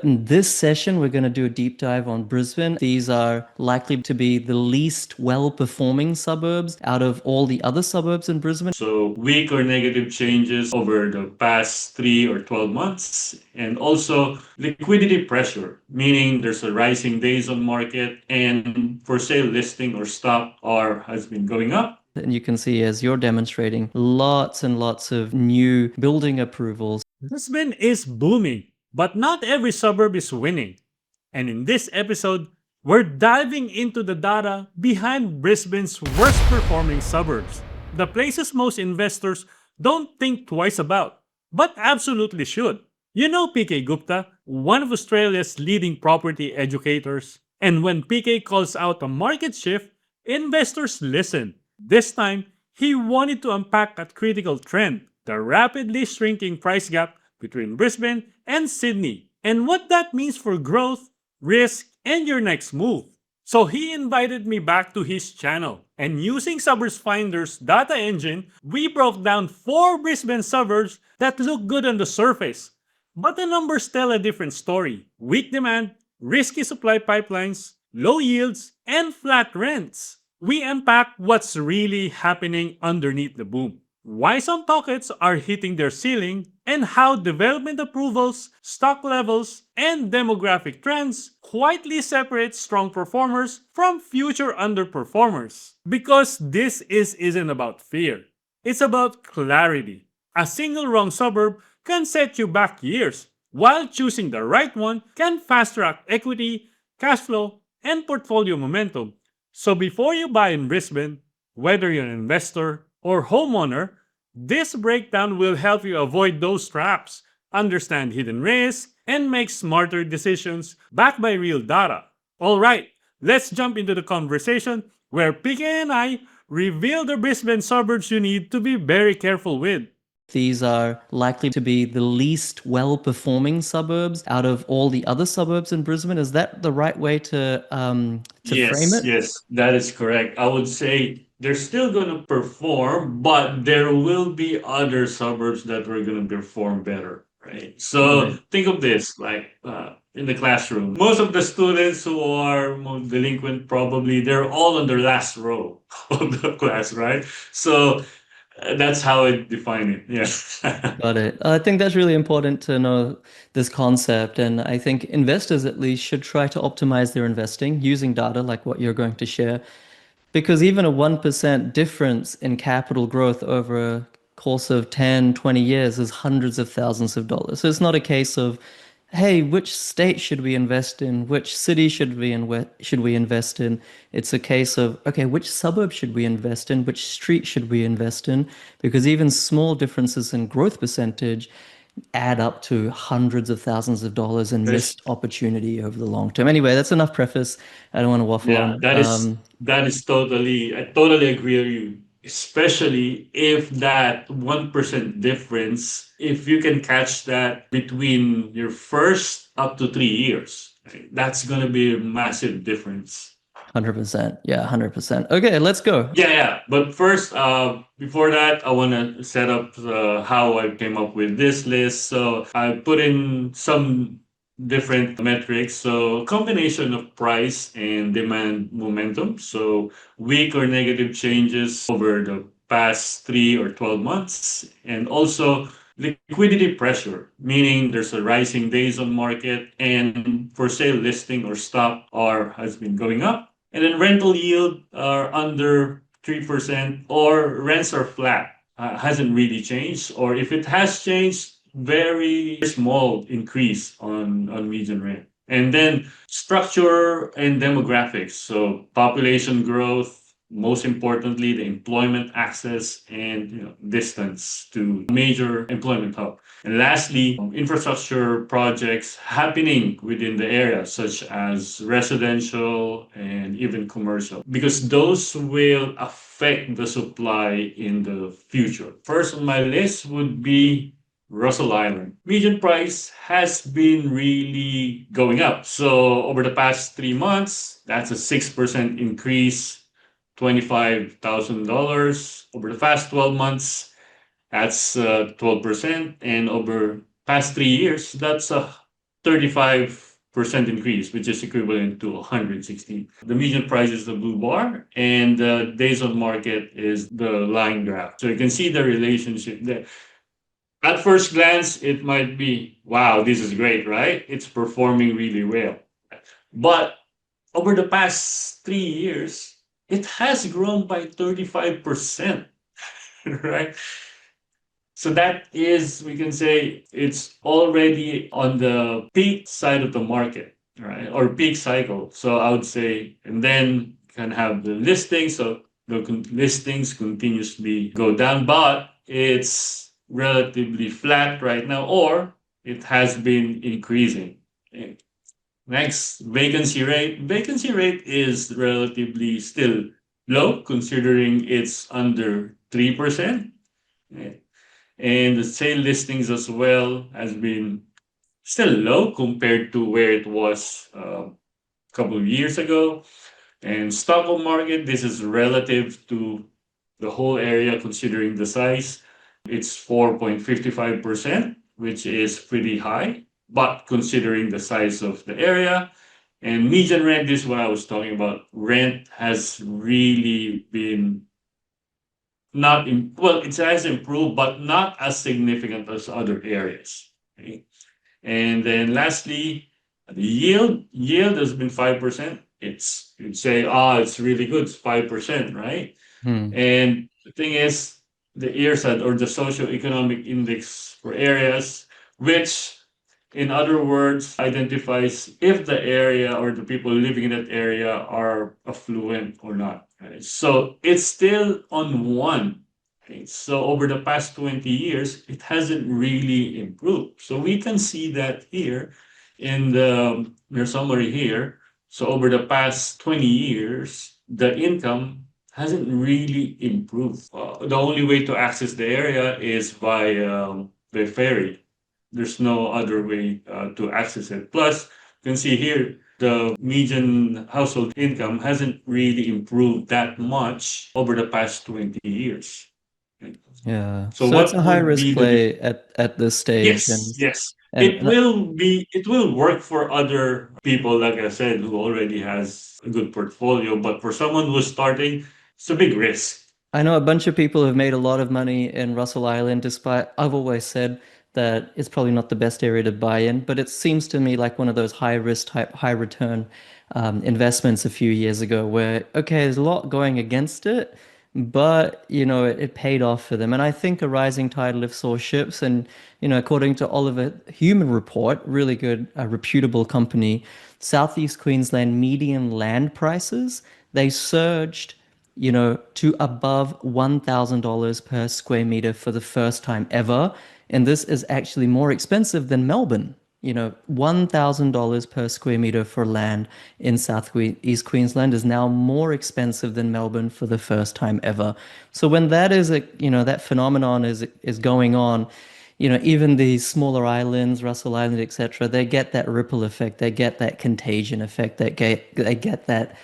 In this session, we're going to do a deep dive on Brisbane. These are likely to be the least well-performing suburbs out of all the other suburbs in Brisbane. So weak or negative changes over the past 3 or 12 months, and also liquidity pressure, meaning there's a rising days on market and for sale listing or stock are has been going up. And you can see, as you're demonstrating, lots and lots of new building approvals. Brisbane is booming, but not every suburb is winning. And in this episode, we're diving into the data behind Brisbane's worst performing suburbs. The places most investors don't think twice about, but absolutely should. You know PK Gupta, one of Australia's leading property educators. And when PK calls out a market shift, investors listen. This time, he wanted to unpack a critical trend, the rapidly shrinking price gap between Brisbane and Sydney, and what that means for growth, risk, and your next move. So he invited me back to his channel, and using SuburbsFinder's data engine, we broke down 4 Brisbane suburbs that look good on the surface. But the numbers tell a different story. Weak demand, risky supply pipelines, low yields, and flat rents. We unpack what's really happening underneath the boom, why some pockets are hitting their ceiling, and how development approvals, stock levels, and demographic trends quietly separate strong performers from future underperformers. Because isn't about fear, it's about clarity. A single wrong suburb can set you back years, while choosing the right one can fast track equity, cash flow, and portfolio momentum. So before you buy in Brisbane, whether you're an investor or homeowner, this breakdown will help you avoid those traps, understand hidden risks, and make smarter decisions backed by real data. Alright, let's jump into the conversation where PK and I reveal the Brisbane suburbs you need to be very careful with. These are likely to be the least well-performing suburbs out of all the other suburbs in Brisbane. Is that the right way to frame Yes, it? yes, that is correct. I would say they're still going to perform, but there will be other suburbs that are going to perform better, right? So Right. think of this like in the classroom. Most of the students who are more delinquent, probably they're all on the last row of the class, right? So that's how I define it. Yeah. Got it. I think that's really important to know this concept. And I think investors at least should try to optimize their investing using data like what you're going to share. Because even a 1% difference in capital growth over a course of 10, 20 years is hundreds of thousands of dollars. So it's not a case of, hey, which state should we invest in? Which city should we invest in? It's a case of, okay, which suburb should we invest in? Which street should we invest in? Because even small differences in growth percentage add up to hundreds of thousands of dollars in There's missed opportunity over the long term. Anyway, that's enough preface. I don't want to waffle Yeah, on. that is totally I totally agree with you. Especially if that 1% difference, if you can catch that between your first up to 3 years, right? That's gonna be a massive difference. 100%. Yeah, 100%. Okay, let's go. Yeah, yeah. But first, before that, I want to set up how I came up with this list. So I put in some different metrics. So combination of price and demand momentum. So weak or negative changes over the past 3 or 12 months, and also liquidity pressure, meaning there's a rising days on market and for sale listing or stock are has been going up, and then rental yield are under 3% or rents are flat, hasn't really changed, or if it has changed, very small increase on median rent. And then structure and demographics, so population growth, most importantly the employment access and distance to major employment hub. And lastly, infrastructure projects happening within the area, such as residential and even commercial, because those will affect the supply in the future. First on my list would be Russell Island. Median price has been really going up. So over the past 3 months, that's a 6% increase, $25,000. Over the past 12 months, that's 12%. And over past 3 years, that's a 35% increase, which is equivalent to 160. The median price is the blue bar, and the days on market is the line graph. So you can see the relationship there. At first glance, it might be, wow, this is great, right? It's performing really well. But over the past 3 years, it has grown by 35%, right? So that is, we can say, it's already on the peak side of the market, right? Or peak cycle. So I would say, and then can have the listings. So the listings continuously go down, but it's relatively flat right now, or it has been increasing. Okay. Next, vacancy rate. Vacancy rate is relatively still low considering it's under 3%. Okay. And the sale listings as well has been still low compared to where it was a couple of years ago. And stock market, this is relative to the whole area considering the size. It's 4.55%, which is pretty high, but considering the size of the area. And median rent is what I was talking about. Rent has really been not in, well, it has improved, but not as significant as other areas. Okay? And then lastly, the yield has been 5%. It's you'd say, it's really good, it's 5%, right? Hmm. And the thing is, the EARSAT or the socioeconomic index for areas, which in other words identifies if the area or the people living in that area are affluent or not. Right? So it's still on one. Okay? So over the past 20 years, it hasn't really improved. So we can see that here in the summary here. So over the past 20 years, the income hasn't really improved. The only way to access the area is by ferry. There's no other way to access it. Plus, you can see here the median household income hasn't really improved that much over the past 20 years. Yeah. So So it's what a high would risk be the play at this stage, yes, yes. and, and It will work for other people, like I said, who already has a good portfolio, but for someone who's starting, it's a big risk. I know a bunch of people have made a lot of money in Russell Island, despite I've always said that it's probably not the best area to buy in, but it seems to me like one of those high risk type, high return investments a few years ago where, okay, there's a lot going against it, but it paid off for them. And I think a rising tide lifts all ships. And, according to Oliver Human Report, really good, reputable company, Southeast Queensland median land prices, they surged to above $1,000 per square meter for the first time ever. And this is actually more expensive than Melbourne. $1,000 per square meter for land in East Queensland is now more expensive than Melbourne for the first time ever. So when that is that phenomenon is going on, even these smaller islands, Russell Island, etc., they get that ripple effect, they get that contagion effect, they get that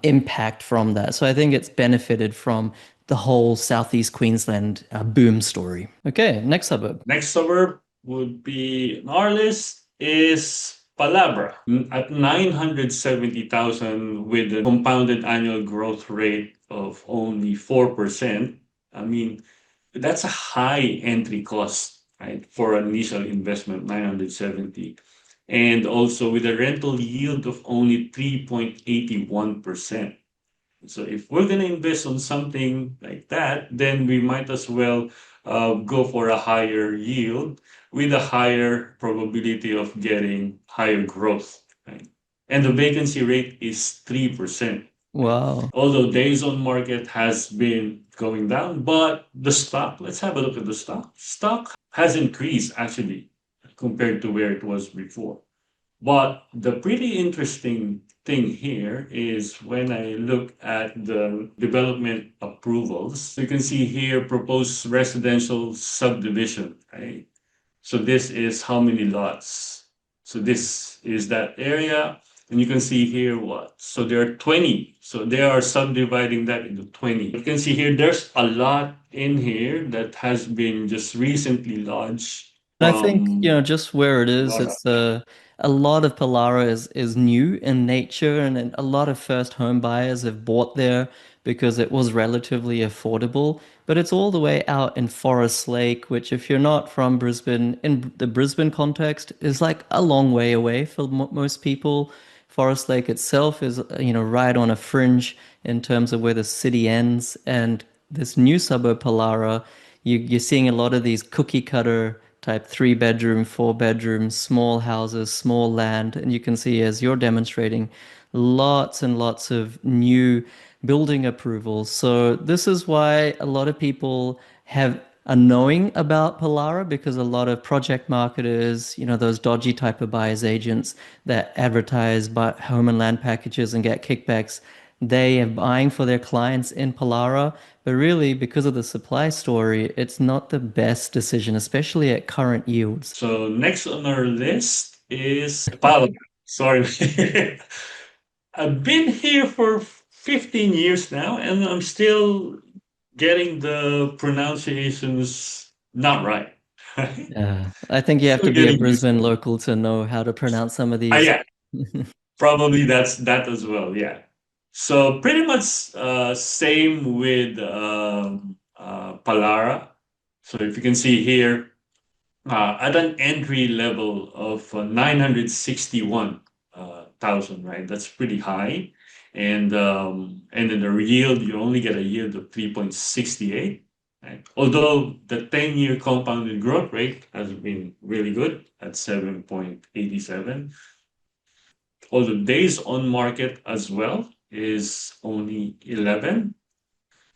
impact from that. So I think it's benefited from the whole Southeast Queensland boom story. Okay, next suburb. Next suburb would be on our list is Palabra at 970,000 with a compounded annual growth rate of only 4%. I mean, that's a high entry cost, right, for an initial investment, 970. And also with a rental yield of only 3.81%. So if we're going to invest on something like that, then we might as well go for a higher yield with a higher probability of getting higher growth. Right? And the vacancy rate is 3%. Right? Wow. Although days on market has been going down, but the stock, let's have a look at the stock. Stock has increased actually compared to where it was before. But the pretty interesting thing here is when I look at the development approvals, you can see here proposed residential subdivision, right? So this is how many lots. So this is that area. And you can see here what? So there are 20. So they are subdividing that into 20. You can see here there's a lot in here that has been just recently launched And I think, from just where it is, Pallara. it's a lot of Pallara is new in nature, and then a lot of first home buyers have bought there because it was relatively affordable. But it's all the way out in Forest Lake, which, if you're not from Brisbane, in the Brisbane context, is like a long way away for most people. Forest Lake itself is, right on a fringe in terms of where the city ends. And this new suburb, Pallara, you're seeing a lot of these cookie cutter type 3 bedroom, 4 bedroom, small houses, small land. And you can see, as you're demonstrating, lots and lots of new building approvals. So this is why a lot of people have a knowing about Pallara, because a lot of project marketers, those dodgy type of buyers agents that advertise home and land packages and get kickbacks, they are buying for their clients in Pallara. But really, because of the supply story, it's not the best decision, especially at current yields. So next on our list is Capalaba. Sorry. I've been here for 15 years now, and I'm still getting the pronunciations not right. Yeah, I think you have Still to be a getting used Brisbane to it. local to know how to pronounce some of Ah, these. yeah, probably that's that as well. Yeah. So pretty much same with Pallara. So if you can see here, at an entry level of 961,000, right? That's pretty high. And then the yield, you only get a yield of 3.68, right? Although the 10-year compounded growth rate has been really good at 7.87. Although days on market as well is only 11.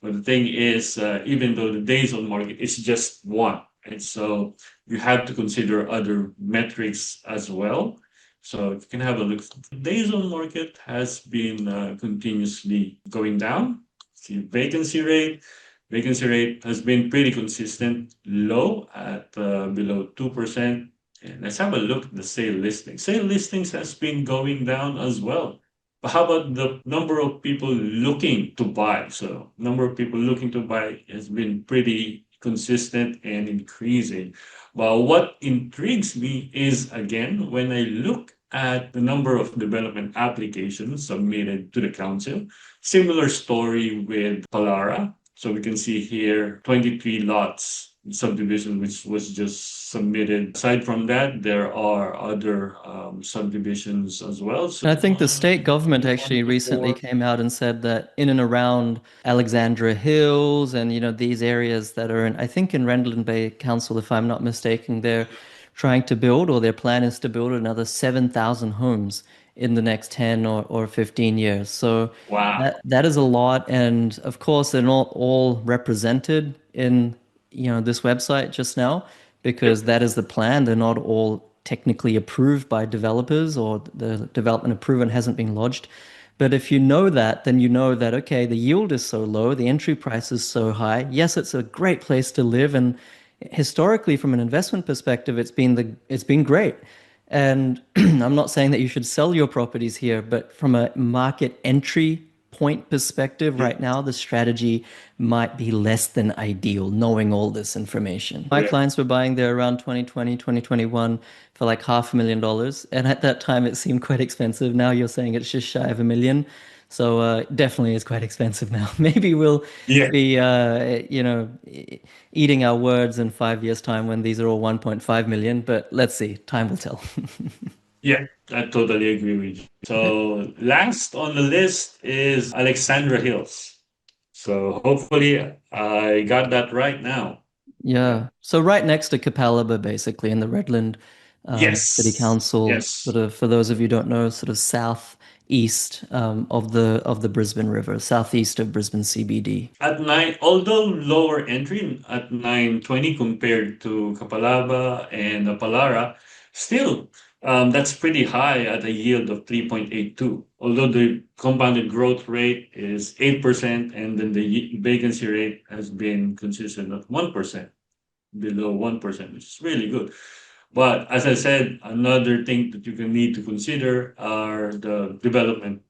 But the thing is, even though the days on market is just one, and so you have to consider other metrics as well. So if you can have a look, days on market has been continuously going down. See vacancy rate. Vacancy rate has been pretty consistent, low at below 2%. And let's have a look at the sale listings. Sale listings has been going down as well. But how about the number of people looking to buy? So number of people looking to buy has been pretty consistent and increasing. But what intrigues me is, again, when I look at the number of development applications submitted to the council, similar story with Pallara. So we can see here 23 lots subdivision which was just submitted. Aside from that, there are other subdivisions as well. So And I think the state government actually one to recently four. came out and said that in and around Alexandra Hills and these areas that are in, I think, in Rendlesham Bay Council, if I'm not mistaken, they're trying to build, or their plan is to build, another 7,000 homes in the next 10 or 15 years. So Wow. that is a lot, and of course they're not all represented in this website just now, because Yep. that is the plan. They're not all technically approved by developers, or the development approval hasn't been lodged. But if you know that, then you know that, okay, the yield is so low, the entry price is so high. Yes, it's a great place to live, and historically, from an investment perspective, it's been great. And I'm not saying that you should sell your properties here, but from a market entry point perspective, Yep. right now, the strategy might be less than ideal, knowing all this information. My Correct. clients were buying there around 2020, 2021 for like $500,000. And at that time, it seemed quite expensive. Now you're saying it's just shy of a million. So definitely is quite expensive now. Maybe we'll Yeah. be, eating our words in 5 years' time when these are all 1.5 million. But let's see, time will tell. Yeah. I totally agree with you. So last on the list is Alexandra Hills. So hopefully I got that right now. Yeah. Yeah. So right next to Capalaba, basically, in the Redland City Yes. Council, Yes. sort of, for those of you who don't know, sort of southeast of the Brisbane River, southeast of Brisbane CBD. At nine, although lower entry at 920 compared to Capalaba and Pallara, still that's pretty high at a yield of 3.82. Although the compounded growth rate is 8%, and then the vacancy rate has been consistent at 1%, below 1%, which is really good. But as I said, another thing that you can need to consider are the development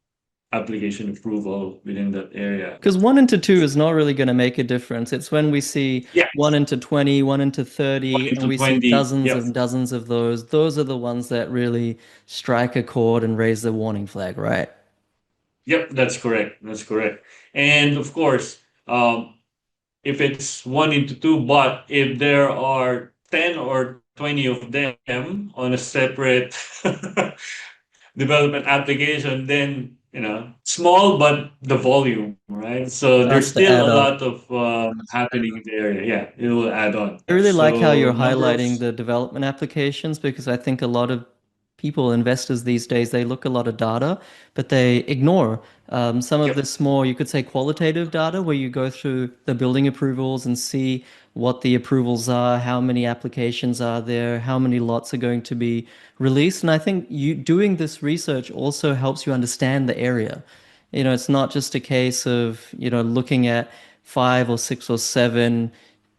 application approval within that area. Because 1 into 2 is not really going to make a difference. It's when we see Yeah, 1 into 20, 1 into 1 30, and into we see 20. dozens Yep. and dozens of those. Those are the ones that really strike a chord and raise the warning flag, right? Yep, that's correct. That's correct. And of course, if it's 1 into 2, but if there are 10 or 20 of them on a separate development application, then small but the volume, right? So there's Starts to still add a up. lot of happening in the area. Yeah, it will add on. I Yeah. really like how So you're number of highlighting the development applications because I think a lot of people, investors these days, they look a lot of data, but they ignore some of yep, this more, you could say, qualitative data where you go through the building approvals and see what the approvals are, how many applications are there, how many lots are going to be released. And I think you doing this research also helps you understand the area. It's not just a case of, looking at 5 or 6 or 7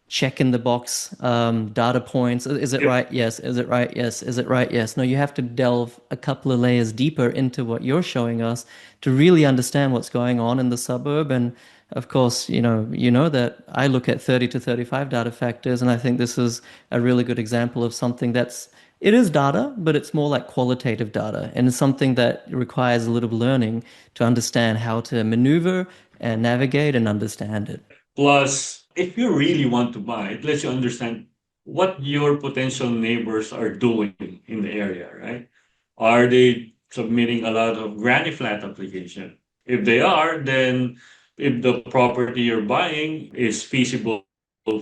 check in the box data points. Is it yep. right? Yes. Is it right? Yes. Is it right? Yes. No, you have to delve a couple of layers deeper into what you're showing us to really understand what's going on in the suburb. And of course, you know that I look at 30 to 35 data factors, and I think this is a really good example of something it is data, but it's more like qualitative data, and it's something that requires a little learning to understand how to maneuver and navigate and understand it. Plus, if you really want to buy, it lets you understand what your potential neighbors are doing in the area, right? Are they submitting a lot of granny flat application? If they are, then if the property you're buying is feasible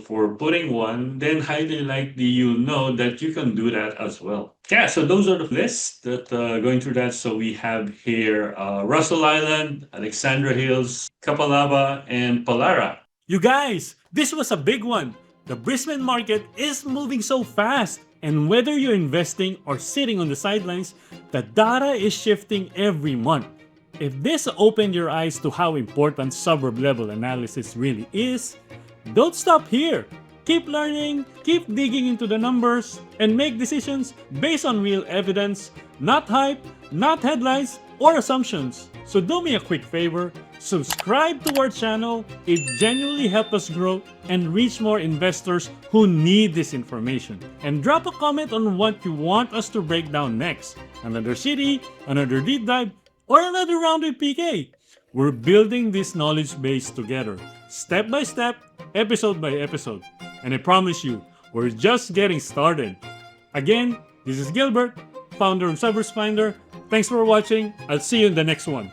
for putting one, then highly likely you'll know that you can do that as well. Yeah, so those are the lists that going through that. So we have here Russell Island, Alexandra Hills, Capalaba, and Pallara. You guys, this was a big one. The Brisbane market is moving so fast, and whether you're investing or sitting on the sidelines, the data is shifting every month. If this opened your eyes to how important suburb level analysis really is, don't stop here. Keep learning, keep digging into the numbers, and make decisions based on real evidence, not hype, not headlines, or assumptions. So do me a quick favor, subscribe to our channel. It genuinely helps us grow and reach more investors who need this information. And drop a comment on what you want us to break down next. Another city, another deep dive, or another round with PK. We're building this knowledge base together, step by step, episode by episode. And I promise you, we're just getting started. Again, this is Gilbert, founder of SuburbsFinder. Thanks for watching. I'll see you in the next one.